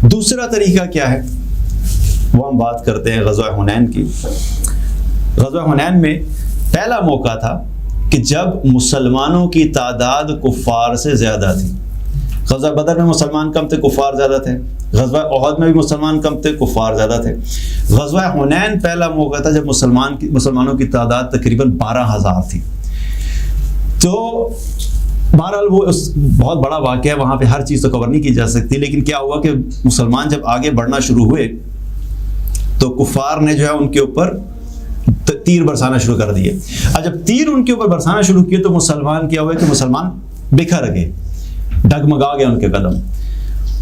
دوسرا طریقہ کیا ہے وہ ہم بات کرتے ہیں غزوہ حنین کی. غزوہ حنین میں پہلا موقع تھا کہ جب مسلمانوں کی تعداد کفار سے زیادہ تھی. غزوہ بدر میں مسلمان کم تھے، کفار زیادہ تھے. غزوہ احد میں بھی مسلمان کم تھے، کفار زیادہ تھے. غزوہ حنین پہلا موقع تھا جب مسلمانوں کی تعداد تقریباً 12,000 تھی. تو بہرحال وہ بہت بڑا واقعہ ہے، وہاں پہ ہر چیز تو کور نہیں کی جا سکتی. لیکن کیا ہوا کہ مسلمان جب آگے بڑھنا شروع ہوئے تو کفار نے جو ہے ان کے اوپر تیر برسانا شروع کر دیے. اور جب تیر ان کے اوپر برسانا شروع کیے تو مسلمان کیا ہوا کہ مسلمان بکھر گئے، ڈگمگا گئے ان کے قدم.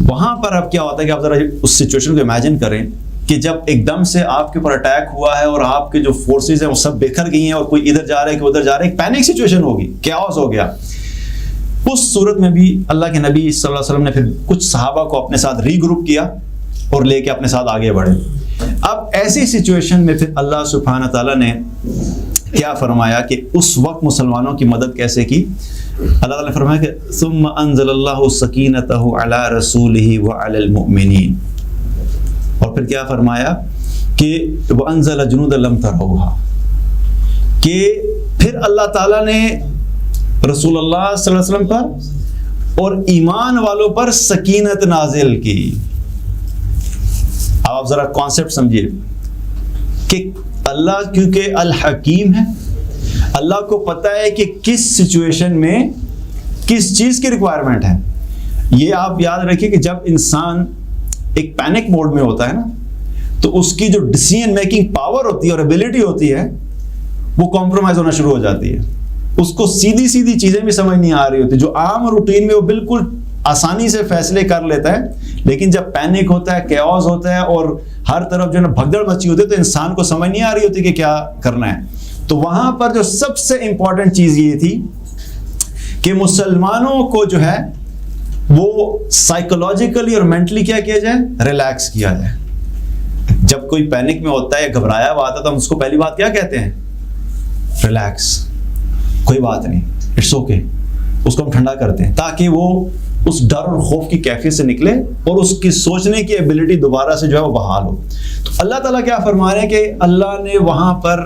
وہاں پر اب کیا ہوتا ہے کہ آپ ذرا اس سچویشن کو امیجن کریں کہ جب ایک دم سے آپ کے اوپر اٹیک ہوا ہے اور آپ کے جو فورسز ہیں وہ سب بکھر گئی ہیں اور کوئی ادھر جا رہا ہے کہ ادھر جا رہا ہے، ایک پینک سچویشن ہوگی، کیاس ہو گیا. اس صورت میں بھی اللہ کے نبی صلی اللہ علیہ وسلم نے پھر کچھ صحابہ کو اپنے ساتھ ری گروپ کیا اور لے کے اپنے ساتھ آگے بڑھے. اب ایسی سچویشن میں پھر اللہ سبحانہ تعالیٰ نے کیا فرمایا کہ اس وقت مسلمانوں کی مدد کیسے کی. اللہ تعالیٰ نے فرمایا کہ ثم انزل اللہ سکینتہ علی رسولہ وعلی المؤمنین، اور پھر کیا فرمایا کہ وانزل جنودا لم تروھا، کہ پھر اللہ تعالیٰ نے رسول اللہ صلی اللہ علیہ وسلم پر اور ایمان والوں پر سکینت نازل کی. اب آپ ذرا کانسیپٹ سمجھیے کہ اللہ کیونکہ الحکیم ہے، اللہ کو پتہ ہے کہ کس سچویشن میں کس چیز کی ریکوائرمنٹ ہے. یہ آپ یاد رکھیے کہ جب انسان ایک پینک موڈ میں ہوتا ہے نا تو اس کی جو ڈیسیژن میکنگ پاور ہوتی ہے اور ایبلٹی ہوتی ہے وہ کمپرومائز ہونا شروع ہو جاتی ہے. اس کو سیدھی سیدھی چیزیں بھی سمجھ نہیں آ رہی ہوتی. جو عام روٹین میں وہ بالکل آسانی سے فیصلے کر لیتا ہے، لیکن جب پینک ہوتا ہے، کیوس ہوتا ہے اور ہر طرف جو ہے نا بھگدڑ مچی ہوتی ہے تو انسان کو سمجھ نہیں آ رہی ہوتی کہ کیا کرنا ہے. تو وہاں پر جو سب سے امپورٹنٹ چیز یہ تھی کہ مسلمانوں کو جو ہے وہ سائیکولوجیکلی اور مینٹلی کیا کیا جائے، ریلیکس کیا جائے. جب کوئی پینک میں ہوتا ہے، گھبرایا ہوا آتا ہے تو ہم اس کو پہلی بات کیا کہتے ہیں، ریلیکس، کوئی بات نہیں، اٹس اوکے. اس کو ہم ٹھنڈا کرتے ہیں تاکہ وہ اس ڈر اور خوف کی کیفیت سے نکلے اور اس کی سوچنے کی ایبلٹی دوبارہ سے جو ہے وہ بحال ہو. تو اللہ تعالیٰ کیا فرما رہے ہیں کہ اللہ نے وہاں پر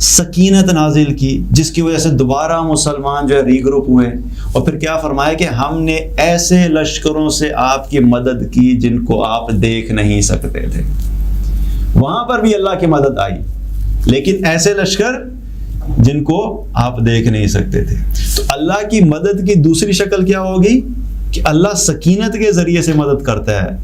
سکینت نازل کی جس کی وجہ سے دوبارہ مسلمان جو ہے ری گروپ ہوئے. اور پھر کیا فرمایا کہ ہم نے ایسے لشکروں سے آپ کی مدد کی جن کو آپ دیکھ نہیں سکتے تھے. وہاں پر بھی اللہ کی مدد آئی، لیکن ایسے لشکر جن کو آپ دیکھ نہیں سکتے تھے. تو اللہ کی مدد کی دوسری شکل کیا ہوگی کہ اللہ سکینت کے ذریعے سے مدد کرتا ہے.